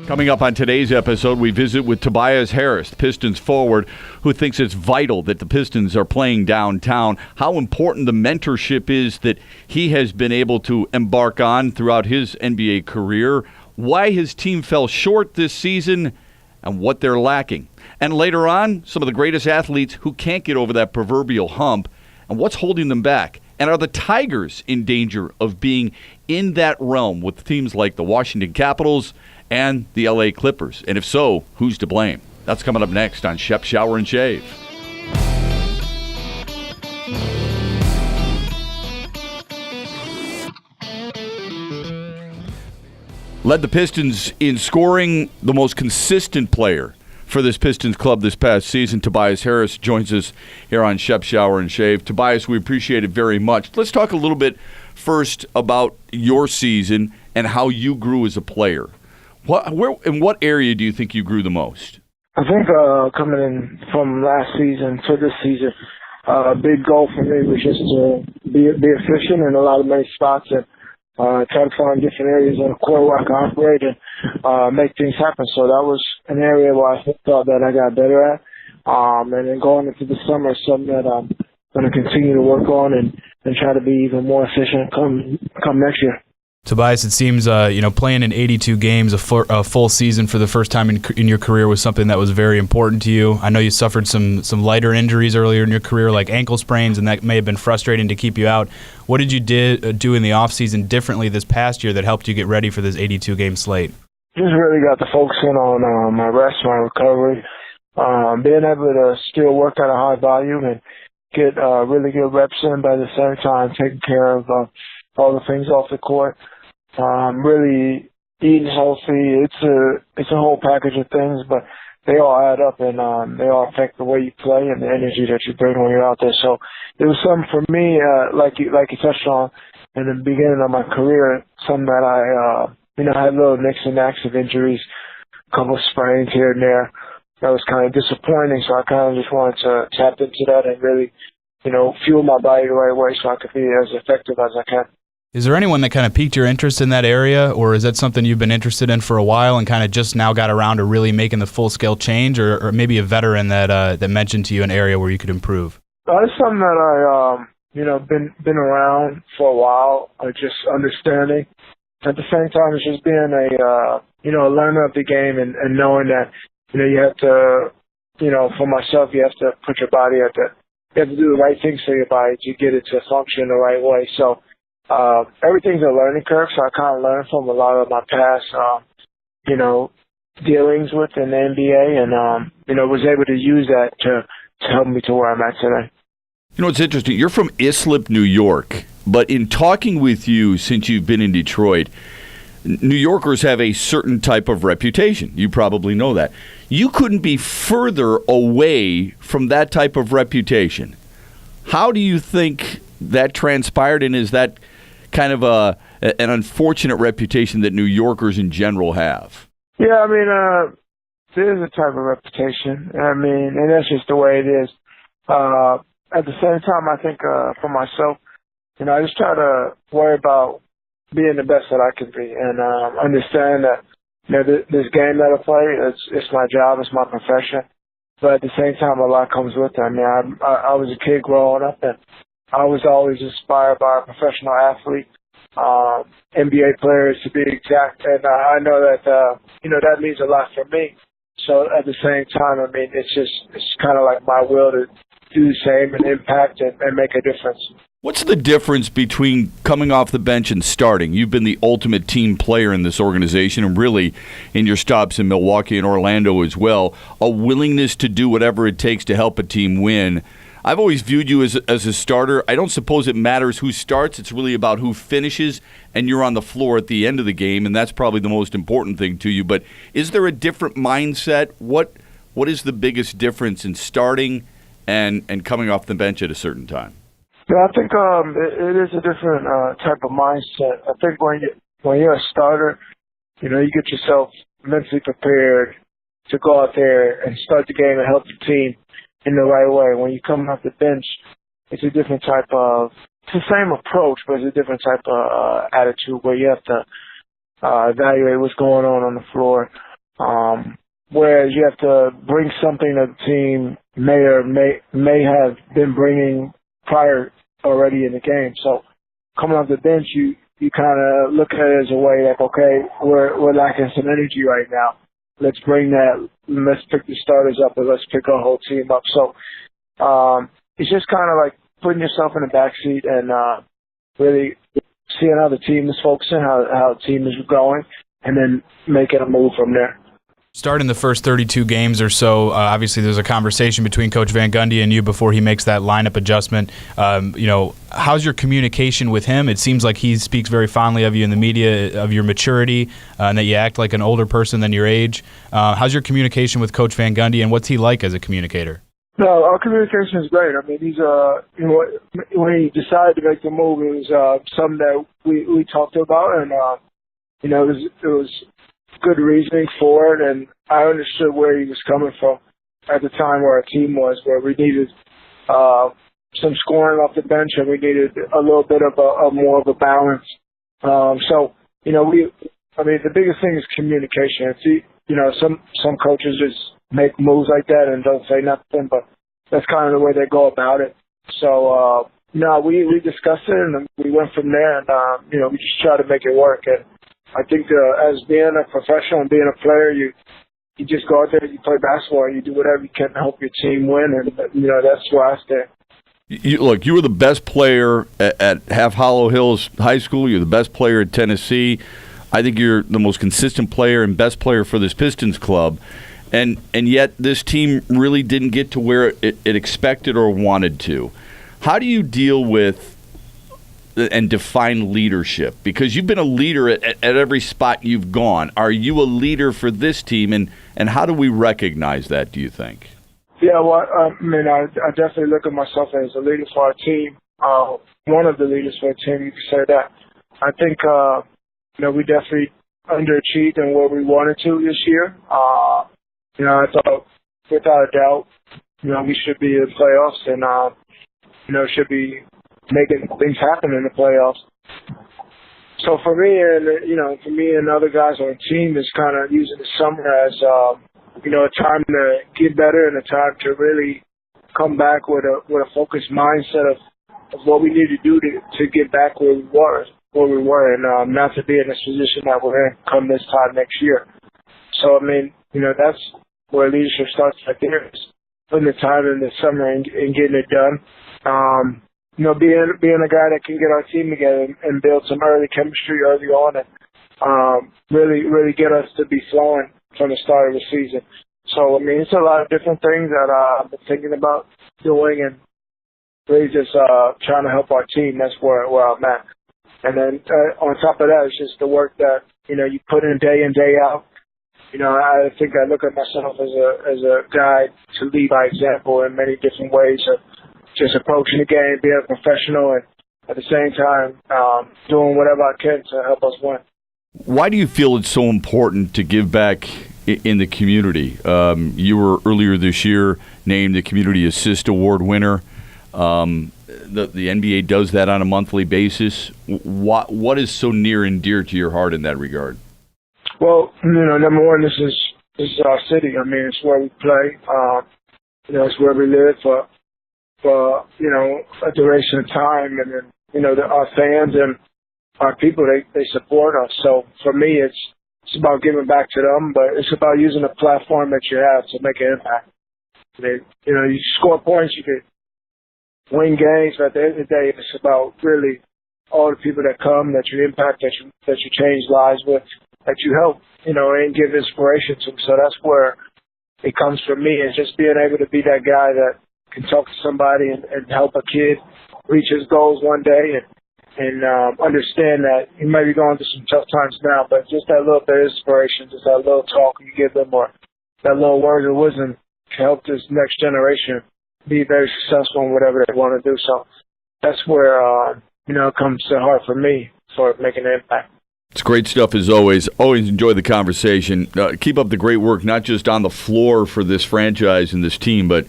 Coming up on today's episode, we visit with Tobias Harris, Pistons forward, who thinks it's vital that the Pistons are playing downtown, how important the mentorship is that he has been able to embark on throughout his NBA career, why his team fell short this season, and what they're lacking. And later on, some of the greatest athletes who can't get over that proverbial hump, and what's holding them back. And are the Tigers in danger of being in that realm with teams like the Washington Capitals and the LA Clippers? And if so, who's to blame? That's coming up next on Shep, Shower, and Shave. Led the Pistons in scoring, the most consistent player for this Pistons club this past season. Tobias Harris joins us here on Shep, Shower, and Shave. Tobias, we appreciate it very much. Let's talk a little bit first about your season and how you grew as a player. In what area do you think you grew the most? I think coming in from last season to this season, a big goal for me was just to be efficient in a lot of many spots and try to find different areas on the court where I can operate and make things happen. So that was an area where I thought that I got better at. And then going into the summer is something that I'm going to continue to work on and try to be even more efficient come next year. Tobias, it seems playing in 82 games, a full season for the first time in your career was something that was very important to you. I know you suffered some lighter injuries earlier in your career, like ankle sprains, and that may have been frustrating to keep you out. What did you do in the offseason differently this past year that helped you get ready for this 82-game slate? Just really got to focus in on my rest, my recovery, being able to still work at a high volume and get really good reps in, but at the same time taking care of all the things off the court. Really eating healthy. It's a whole package of things, but they all add up and they all affect the way you play and the energy that you bring when you're out there. So it was something for me, like you touched on in the beginning of my career, something that I had little nicks and knacks of injuries, a couple of sprains here and there. That was kind of disappointing. So I kind of just wanted to tap into that and really, fuel my body the right way so I could be as effective as I can. Is there anyone that kind of piqued your interest in that area, or is that something you've been interested in for a while and kind of just now got around to really making the full-scale change, or maybe a veteran that mentioned to you an area where you could improve? It's something that I, been around for a while, just understanding. At the same time, it's just being a learner of the game and knowing that, you have to, for myself, you have to put your body you have to do the right things for your body to get it to function the right way. So, everything's a learning curve, so I kind of learned from a lot of my past, dealings with in the NBA and, was able to use that to help me to where I'm at today. It's interesting. You're from Islip, New York, but in talking with you since you've been in Detroit, New Yorkers have a certain type of reputation. You probably know that. You couldn't be further away from that type of reputation. How do you think that transpired, and is that kind of an unfortunate reputation that New Yorkers in general have? Yeah, there's a type of reputation. And that's just the way it is. At the same time, I think for myself, I just try to worry about being the best that I can be and understand that this game that I play, it's my job, it's my profession. But at the same time, a lot comes with it. I was a kid growing up, and I was always inspired by a professional athlete, NBA players to be exact, and I know that that means a lot for me. So at the same time, it's kind of like my will to do the same and impact and make a difference. What's the difference between coming off the bench and starting? You've been the ultimate team player in this organization and really in your stops in Milwaukee and Orlando as well, a willingness to do whatever it takes to help a team win. I've always viewed you as a starter. I don't suppose it matters who starts. It's really about who finishes, and you're on the floor at the end of the game, and that's probably the most important thing to you. But is there a different mindset? What is the biggest difference in starting and coming off the bench at a certain time? Yeah, I think it is a different type of mindset. I think when you're a starter, you get yourself mentally prepared to go out there and start the game and help the team in the right way. When you come off the bench, it's a different type of, it's the same approach, but it's a different type of attitude where you have to evaluate what's going on the floor, Whereas you have to bring something that the team may have been bringing prior already in the game. So coming off the bench, you kind of look at it as a way like, okay, we're lacking some energy right now. Let's bring that. Let's pick the starters up and let's pick our whole team up. So it's just kind of like putting yourself in the backseat and really seeing how the team is focusing, how the team is going, and then making a move from there. Starting the first 32 games or so, obviously there's a conversation between Coach Van Gundy and you before he makes that lineup adjustment. How's your communication with him? It seems like he speaks very fondly of you in the media, of your maturity, and that you act like an older person than your age. How's your communication with Coach Van Gundy, and what's he like as a communicator? No, our communication is great. I mean, he's when he decided to make the move, it was something that we talked about, and it was good reasoning for it, and I understood where he was coming from at the time where our team was, where we needed some scoring off the bench, and we needed a little bit of a more of a balance. The biggest thing is communication. Some coaches just make moves like that and don't say nothing, but that's kind of the way they go about it. So, we discussed it, and we went from there, and, we just try to make it work. And I think as being a professional and being a player, you just go out there, you play basketball, and you do whatever you can to help your team win, and, that's where I stand. You were the best player at Half Hollow Hills High School. You're the best player at Tennessee. I think you're the most consistent player and best player for this Pistons club. And yet this team really didn't get to where it expected or wanted to. How do you deal with and define leadership? Because you've been a leader at every spot you've gone. Are you a leader for this team, and how do we recognize that, do you think? Yeah, well, I definitely look at myself as a leader for our team. One of the leaders for the team, you could say that. I think, we definitely underachieved in where we wanted to this year. I thought, without a doubt, we should be in playoffs and, should be making things happen in the playoffs. So for me and other guys on the team is kind of using the summer as, a time to get better and a time to really come back with a focused mindset of what we need to do to get back where we were, and not to be in this position that we're in come this time next year. So, that's where leadership starts right there, is putting the time in the summer and getting it done. Being a guy that can get our team together and build some early chemistry early on and really get us to be flowing from the start of the season. So, it's a lot of different things that I've been thinking about doing and really just trying to help our team. That's where I'm at. And then on top of that, it's just the work that, you put in day out. I think I look at myself as a guy to lead by example in many different ways of just approaching the game, being a professional, and at the same time doing whatever I can to help us win. Why do you feel it's so important to give back in the community? You were earlier this year named the Community Assist Award winner. The NBA does that on a monthly basis. What is so near and dear to your heart in that regard? Well, number one, this is our city. It's where we play. It's where we live for a duration of time, and then our fans and our people, they support us. So for me, it's about giving back to them, but it's about using the platform that you have to make an impact. You score points, you can win games, but at the end of the day, it's about really all the people that come, that you impact, that you change lives with, that you help, and give inspiration to. So that's where it comes from me, is just being able to be that guy that can talk to somebody and help a kid reach his goals one day and understand that he might be going through some tough times now, but just that little bit of inspiration, just that little talk you give them, or that little word of wisdom can help this next generation be very successful in whatever they want to do. So that's where, it comes to heart for me for making an impact. It's great stuff as always. Always enjoy the conversation. Keep up the great work, not just on the floor for this franchise and this team, but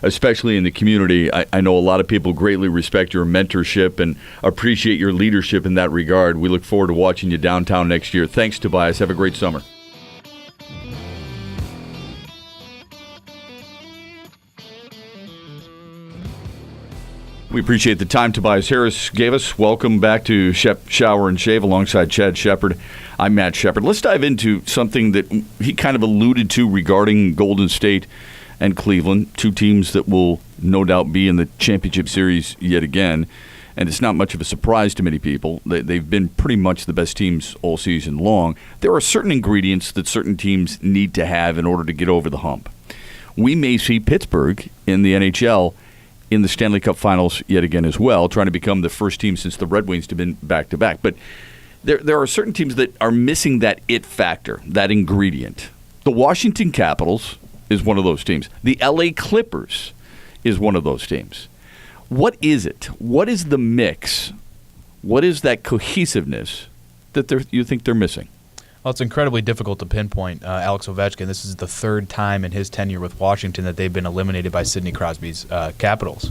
especially in the community. I know a lot of people greatly respect your mentorship and appreciate your leadership in that regard. We look forward to watching you downtown next year. Thanks, Tobias. Have a great summer. We appreciate the time Tobias Harris gave us. Welcome back to Shep Shower and Shave alongside Chad Shepard. I'm Matt Shepard. Let's dive into something that he kind of alluded to regarding Golden State and Cleveland, two teams that will no doubt be in the championship series yet again. And it's not much of a surprise to many people. They've been pretty much the best teams all season long. There are certain ingredients that certain teams need to have in order to get over the hump. We may see Pittsburgh in the NHL in the Stanley Cup Finals yet again as well, trying to become the first team since the Red Wings to have been back-to-back. But there are certain teams that are missing that it factor, that ingredient. The Washington Capitals is one of those teams. The LA Clippers is one of those teams. What is it? What is the mix? What is that cohesiveness that you think they're missing? Well, it's incredibly difficult to pinpoint Alex Ovechkin. This is the third time in his tenure with Washington that they've been eliminated by Sidney Crosby's Penguins.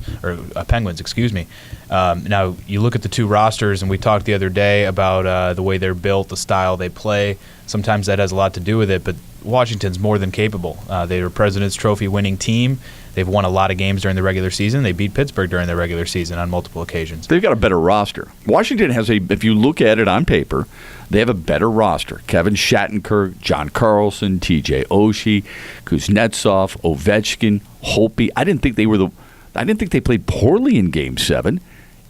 Now, you look at the two rosters, and we talked the other day about the way they're built, the style they play. Sometimes that has a lot to do with it, but Washington's more than capable. They're a President's Trophy winning team. They've won a lot of games during the regular season. They beat Pittsburgh during the regular season on multiple occasions. They've got a better roster. Washington has if you look at it on paper, they have a better roster. Kevin Shattenkirk, John Carlson, T.J. Oshie, Kuznetsov, Ovechkin, Holtby. I didn't think they played poorly in Game 7.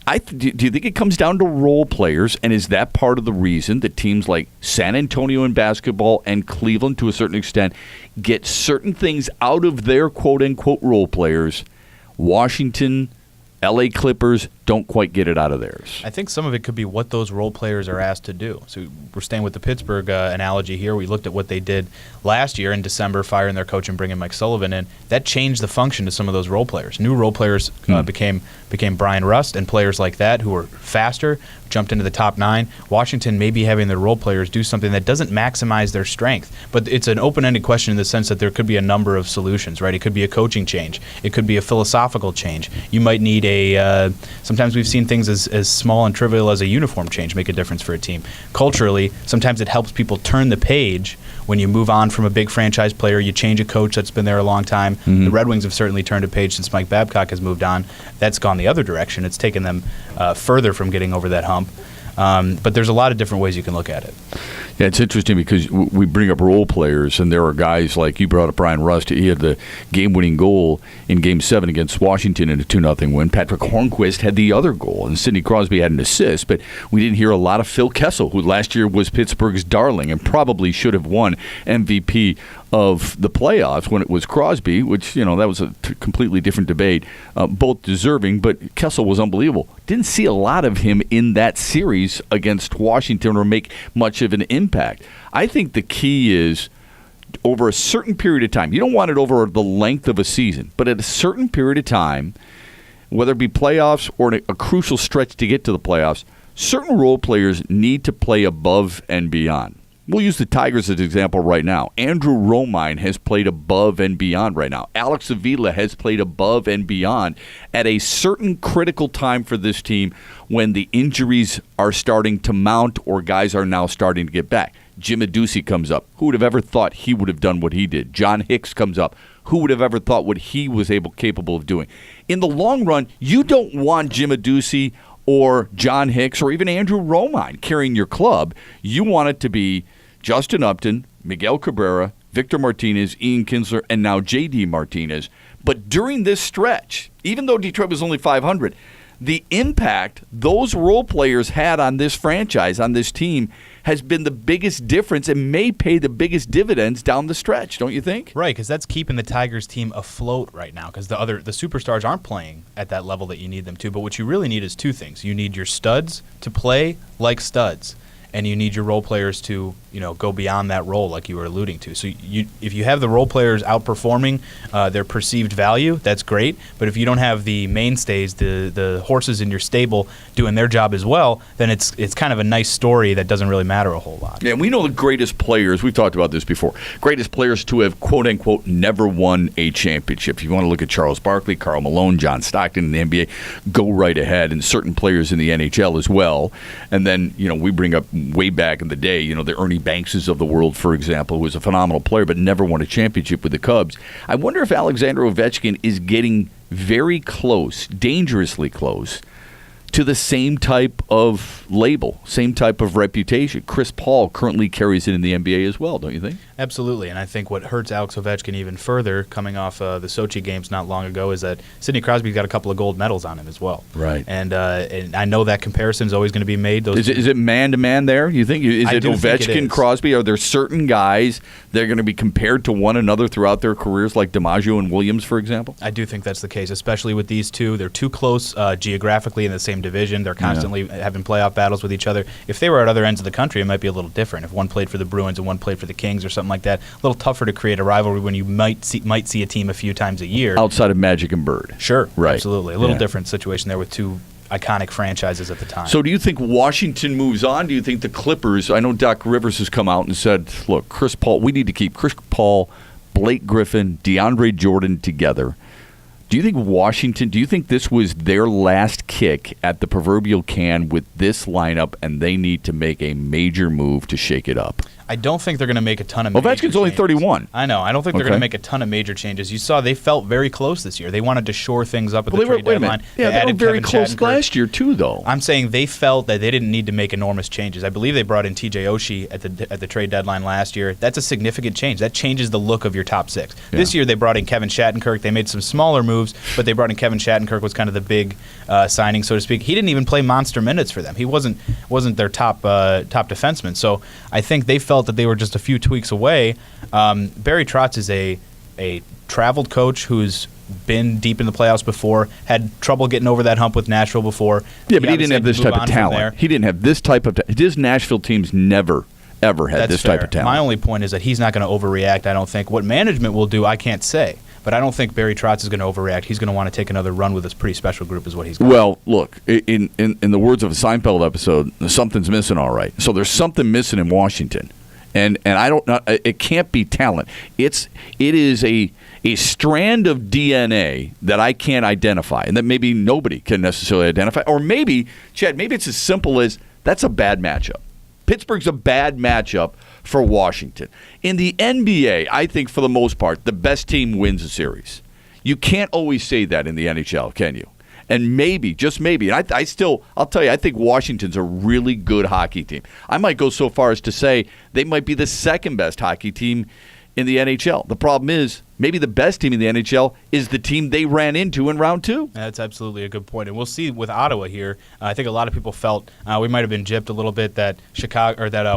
Do you think it comes down to role players, and is that part of the reason that teams like San Antonio in basketball and Cleveland, to a certain extent, get certain things out of their quote-unquote role players? Washington, L.A. Clippers don't quite get it out of theirs. I think some of it could be what those role players are asked to do. So we're staying with the Pittsburgh analogy here. We looked at what they did last year in December, firing their coach and bringing Mike Sullivan in. That changed the function to some of those role players. New role players became Brian Rust and players like that who were faster, jumped into the top 9. Washington may be having their role players do something that doesn't maximize their strength. But it's an open-ended question in the sense that there could be a number of solutions, right? It could be a coaching change. It could be a philosophical change. You might need sometimes we've seen things as small and trivial as a uniform change make a difference for a team. Culturally, sometimes it helps people turn the page when you move on from a big franchise player. You change a coach that's been there a long time. Mm-hmm. The Red Wings have certainly turned a page since Mike Babcock has moved on. That's gone the other direction. It's taken them further from getting over that hump. But there's a lot of different ways you can look at it. Yeah, it's interesting because we bring up role players, and there are guys like you brought up Brian Rust. He had the game-winning goal in Game 7 against Washington in a 2-0 win. Patrick Hornquist had the other goal, and Sidney Crosby had an assist. But we didn't hear a lot of Phil Kessel, who last year was Pittsburgh's darling and probably should have won MVP of the playoffs when it was Crosby, which, that was a completely different debate. Both deserving, but Kessel was unbelievable. Didn't see a lot of him in that series against Washington or make much of an impact. I think the key is over a certain period of time. You don't want it over the length of a season, but at a certain period of time, whether it be playoffs or a crucial stretch to get to the playoffs, certain role players need to play above and beyond. We'll use the Tigers as an example right now. Andrew Romine has played above and beyond right now. Alex Avila has played above and beyond at a certain critical time for this team when the injuries are starting to mount or guys are now starting to get back. Jim Adduci comes up. Who would have ever thought he would have done what he did? John Hicks comes up. Who would have ever thought what he was capable of doing? In the long run, you don't want Jim Adduci or John Hicks or even Andrew Romine carrying your club. You want it to be Justin Upton, Miguel Cabrera, Victor Martinez, Ian Kinsler, and now J.D. Martinez. But during this stretch, even though Detroit was only 500, the impact those role players had on this franchise, on this team, has been the biggest difference and may pay the biggest dividends down the stretch, don't you think? Right, because that's keeping the Tigers team afloat right now because the superstars aren't playing at that level that you need them to. But what you really need is two things. You need your studs to play like studs, and you need your role players to go beyond that role like you were alluding to. So if you have the role players outperforming their perceived value, that's great. But if you don't have the mainstays, the horses in your stable doing their job as well, then it's kind of a nice story that doesn't really matter a whole lot. Yeah, we know the greatest players, we've talked about this before, greatest players to have, quote-unquote, never won a championship. If you want to look at Charles Barkley, Karl Malone, John Stockton in the NBA, go right ahead, and certain players in the NHL as well. And then, we bring up way back in the day, the Ernie Bankses of the world, for example, who was a phenomenal player but never won a championship with the Cubs. I wonder if Alexander Ovechkin is getting very close, dangerously close, to the same type of label, same type of reputation. Chris Paul currently carries it in the NBA as well, don't you think? Absolutely, and I think what hurts Alex Ovechkin even further, coming off the Sochi games not long ago, is that Sidney Crosby's got a couple of gold medals on him as well. Right. And I know that comparison is always going to be made. Is it man-to-man there, you think? Is it Ovechkin, Crosby? Are there certain guys that are going to be compared to one another throughout their careers, like DiMaggio and Williams, for example? I do think that's the case, especially with these two. They're too close geographically in the same division. They're constantly having playoff battles with each other. If they were at other ends of the country, it might be a little different. If one played for the Bruins and one played for the Kings or something like that, a little tougher to create a rivalry when you might see a team a few times a year. Outside of Magic and Bird. Sure, right. Absolutely. A little different situation there with two iconic franchises at the time. So do you think Washington moves on? Do you think the Clippers, I know Doc Rivers has come out and said, look, Chris Paul, we need to keep Chris Paul, Blake Griffin, DeAndre Jordan together. Do you think Washington, do you think this was their last kick at the proverbial can with this lineup and they need to make a major move to shake it up? I don't think they're going to make a ton of major changes. Ovechkin's only 31. I know. I don't think they're going to make a ton of major changes. You saw they felt very close this year. They wanted to shore things up at the trade deadline. Yeah, they were very close last year too, though. I'm saying they felt that they didn't need to make enormous changes. I believe they brought in T.J. Oshie at the trade deadline last year. That's a significant change. That changes the look of your top six. Yeah. This year they brought in Kevin Shattenkirk. They made some smaller moves, but they brought in Kevin Shattenkirk was kind of the big signing, so to speak. He didn't even play monster minutes for them. He wasn't their top defenseman. So I think they felt that they were just a few tweaks away. Barry Trotz is a traveled coach who's been deep in the playoffs before, had trouble getting over that hump with Nashville before. Yeah, but he didn't have this type of talent. He didn't have this type of his Nashville teams never, ever had this type of talent. My only point is that he's not going to overreact, I don't think. What management will do, I can't say. But I don't think Barry Trotz is going to overreact. He's going to want to take another run with this pretty special group is what he's got. Well, look, in the words of a Seinfeld episode, something's missing all right. So there's something missing in Washington. And I don't know, it can't be talent. It is a strand of DNA that I can't identify and that maybe nobody can necessarily identify. Or maybe, Chad, maybe it's as simple as that's a bad matchup. Pittsburgh's a bad matchup for Washington. In the NBA, I think for the most part, the best team wins a series. You can't always say that in the NHL, can you? And maybe, just maybe, and I'll tell you, I think Washington's a really good hockey team. I might go so far as to say they might be the second best hockey team in the NHL. The problem is, maybe the best team in the NHL is the team they ran into in round two. That's absolutely a good point. And we'll see with Ottawa here. I think a lot of people felt we might have been gypped a little bit that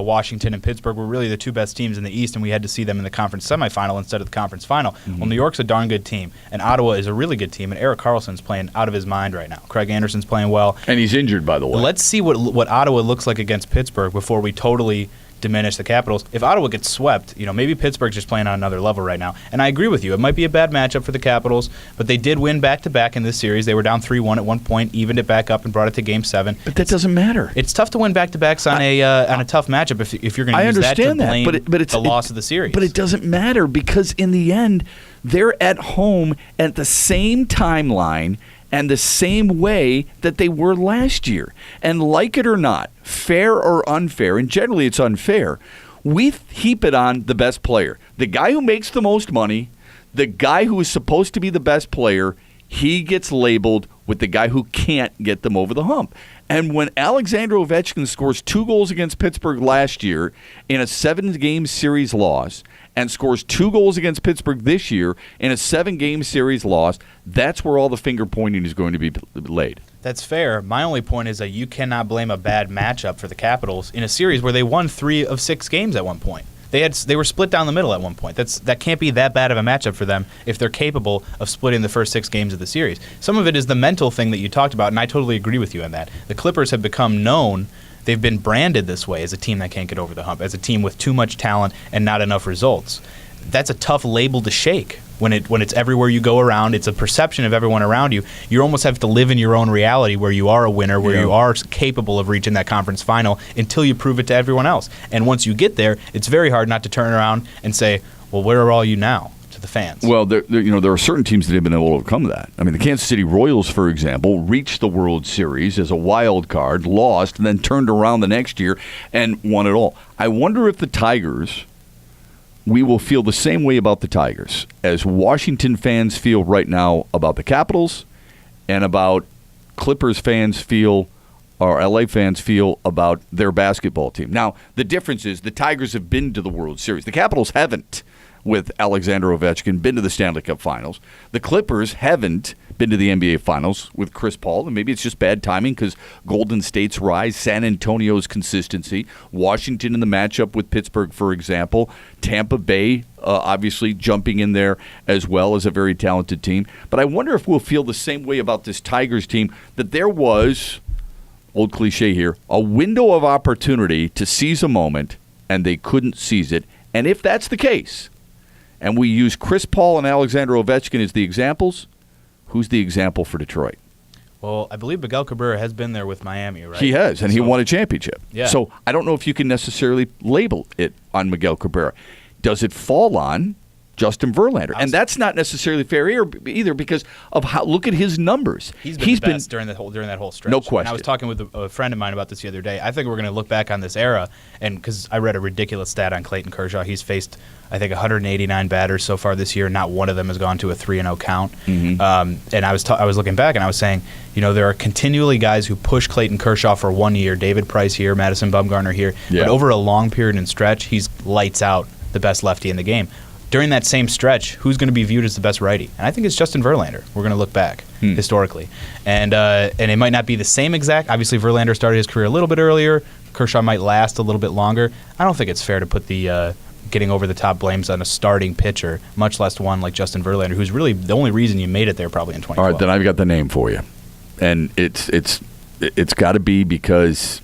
Washington and Pittsburgh were really the two best teams in the East, and we had to see them in the conference semifinal instead of the conference final. Mm-hmm. Well, New York's a darn good team, and Ottawa is a really good team, and Erik Karlsson's playing out of his mind right now. Craig Anderson's playing well. And he's injured, by the way. Let's see what Ottawa looks like against Pittsburgh before we totally diminish the Capitals. If Ottawa gets swept, maybe Pittsburgh's just playing on another level right now. And I agree with you. It might be a bad matchup for the Capitals, but they did win back-to-back in this series. They were down 3-1 at one point, evened it back up, and brought it to Game 7. But that doesn't matter. It's tough to win back-to-backs on a tough matchup if you're going to use that to blame the loss of the series. But it doesn't matter because in the end, they're at home at the same timeline and the same way that they were last year. And like it or not, fair or unfair, and generally it's unfair, we heap it on the best player. The guy who makes the most money, the guy who is supposed to be the best player, he gets labeled with the guy who can't get them over the hump. And when Alexander Ovechkin scores 2 goals against Pittsburgh last year in a 7-game series loss and scores 2 goals against Pittsburgh this year in a 7-game series loss, that's where all the finger pointing is going to be laid. That's fair. My only point is that you cannot blame a bad matchup for the Capitals in a series where they won 3 of 6 games at one point. They were split down the middle at one point. That can't be that bad of a matchup for them if they're capable of splitting the first 6 games of the series. Some of it is the mental thing that you talked about, and I totally agree with you on that. The Clippers have become known. They've been branded this way as a team that can't get over the hump, as a team with too much talent and not enough results. That's a tough label to shake when it's everywhere you go around. It's a perception of everyone around you. You almost have to live in your own reality where you are a winner, where you are capable of reaching that conference final until you prove it to everyone else. And once you get there, it's very hard not to turn around and say, well, where are all you now? to the fans. Well, there are certain teams that have been able to overcome that. I mean, the Kansas City Royals, for example, reached the World Series as a wild card, lost, and then turned around the next year and won it all. I wonder if the Tigers, we will feel the same way about the Tigers as Washington fans feel right now about the Capitals and about Clippers fans feel or LA fans feel about their basketball team. Now, the difference is the Tigers have been to the World Series. The Capitals haven't, with Alexander Ovechkin, been to the Stanley Cup Finals. The Clippers haven't been to the NBA Finals with Chris Paul, and maybe it's just bad timing because Golden State's rise, San Antonio's consistency, Washington in the matchup with Pittsburgh, for example, Tampa Bay obviously jumping in there as well as a very talented team. But I wonder if we'll feel the same way about this Tigers team, that there was, old cliche here, a window of opportunity to seize a moment, and they couldn't seize it. And if that's the case, and we use Chris Paul and Alexander Ovechkin as the examples, who's the example for Detroit? Well, I believe Miguel Cabrera has been there with Miami, right? He has, and he won a championship. Yeah. So I don't know if you can necessarily label it on Miguel Cabrera. Does it fall on Justin Verlander? And that's not necessarily fair either because of how, look at his numbers. He's been the best during that whole stretch. No question. And I was talking with a friend of mine about this the other day. I think we're going to look back on this era, and because I read a ridiculous stat on Clayton Kershaw. He's faced, I think, 189 batters so far this year. Not one of them has gone to a 3-0 count. Mm-hmm. And I was looking back, and I was saying, there are continually guys who push Clayton Kershaw for 1 year. David Price here, Madison Bumgarner here. Yeah. But over a long period and stretch, he's lights out the best lefty in the game. During that same stretch, who's going to be viewed as the best righty? And I think it's Justin Verlander. We're going to look back historically. And it might not be the same exact. Obviously, Verlander started his career a little bit earlier. Kershaw might last a little bit longer. I don't think it's fair to put the getting over-the-top blames on a starting pitcher, much less one like Justin Verlander, who's really the only reason you made it there probably in 2012. All right, then I've got the name for you. And it's got to be because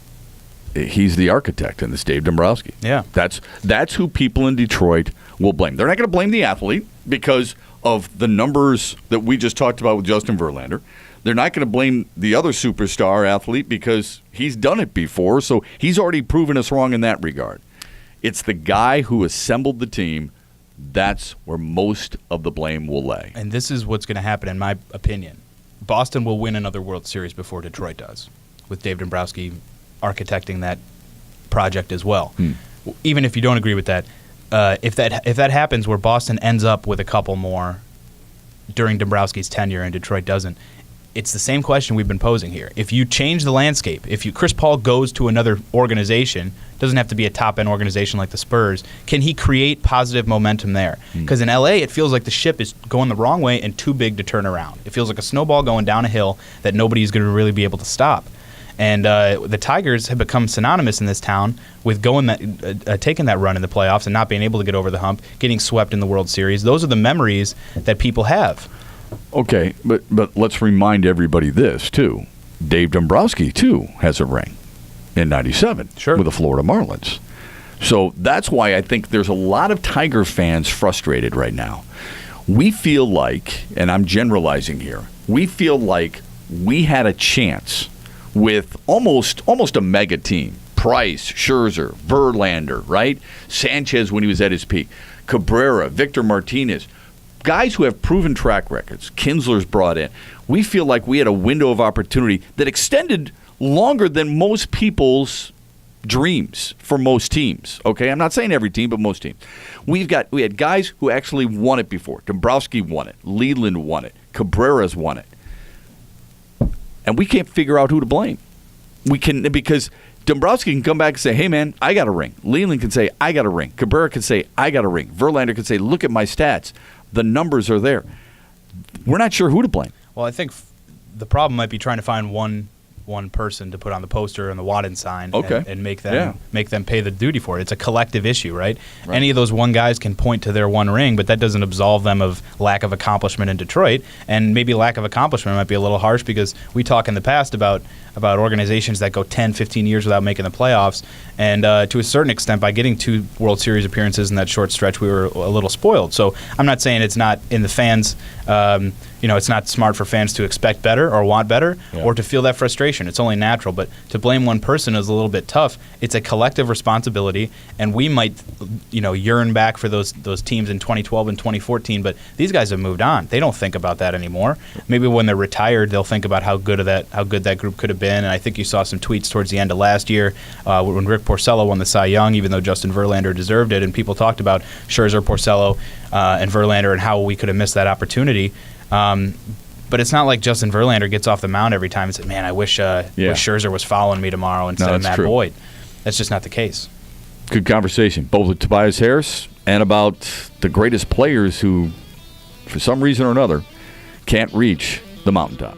he's the architect, and it's Dave Dombrowski. Yeah. That's who people in Detroit will blame. They're not going to blame the athlete because of the numbers that we just talked about with Justin Verlander. They're not going to blame the other superstar athlete because he's done it before, so he's already proven us wrong in that regard. It's the guy who assembled the team. That's where most of the blame will lay. And this is what's going to happen, in my opinion. Boston will win another World Series before Detroit does, with Dave Dombrowski architecting that project as well. Even if you don't agree with that, if that happens where Boston ends up with a couple more during Dombrowski's tenure and Detroit doesn't, it's the same question we've been posing here. If you change the landscape, if Chris Paul goes to another organization, doesn't have to be a top-end organization like the Spurs, can he create positive momentum there? Because in LA, it feels like the ship is going the wrong way and too big to turn around. It feels like a snowball going down a hill that nobody's going to really be able to stop. And the Tigers have become synonymous in this town with taking that run in the playoffs and not being able to get over the hump, getting swept in the World Series. Those are the memories that people have. Okay, but let's remind everybody this, too. Dave Dombrowski, too, has a ring in 97 with the Florida Marlins. So that's why I think there's a lot of Tiger fans frustrated right now. We feel like, and I'm generalizing here, we feel like we had a chance with almost a mega team. Price, Scherzer, Verlander, right? Sanchez when he was at his peak. Cabrera, Victor Martinez. Guys who have proven track records. Kinsler's brought in. We feel like we had a window of opportunity that extended longer than most people's dreams for most teams. Okay? I'm not saying every team, but most teams. We had guys who actually won it before. Dombrowski won it. Leland won it. Cabrera's won it. And we can't figure out who to blame. We can, because Dombrowski can come back and say, hey, man, I got a ring. Leland can say, I got a ring. Cabrera can say, I got a ring. Verlander can say, look at my stats. The numbers are there. We're not sure who to blame. Well, I think the problem might be trying to find one person to put on the poster and the Wadden sign and make them pay the duty for it. It's a collective issue, right? Any of those one guys can point to their one ring, but that doesn't absolve them of lack of accomplishment in Detroit. And maybe lack of accomplishment might be a little harsh because we talk in the past about organizations that go 10, 15 years without making the playoffs. And to a certain extent, by getting 2 World Series appearances in that short stretch, we were a little spoiled. So I'm not saying it's not in the fans' it's not smart for fans to expect better or want better or to feel that frustration. It's only natural. But to blame one person is a little bit tough. It's a collective responsibility, and we might, yearn back for those teams in 2012 and 2014. But these guys have moved on. They don't think about that anymore. Maybe when they're retired, they'll think about how good that group could have been. And I think you saw some tweets towards the end of last year when Rick Porcello won the Cy Young, even though Justin Verlander deserved it, and people talked about Scherzer, Porcello, and Verlander and how we could have missed that opportunity. But it's not like Justin Verlander gets off the mound every time and says, man, I wish Scherzer was following me tomorrow instead of Matt Boyd. That's just not the case. Good conversation, both with Tobias Harris and about the greatest players who, for some reason or another, can't reach the mountaintop.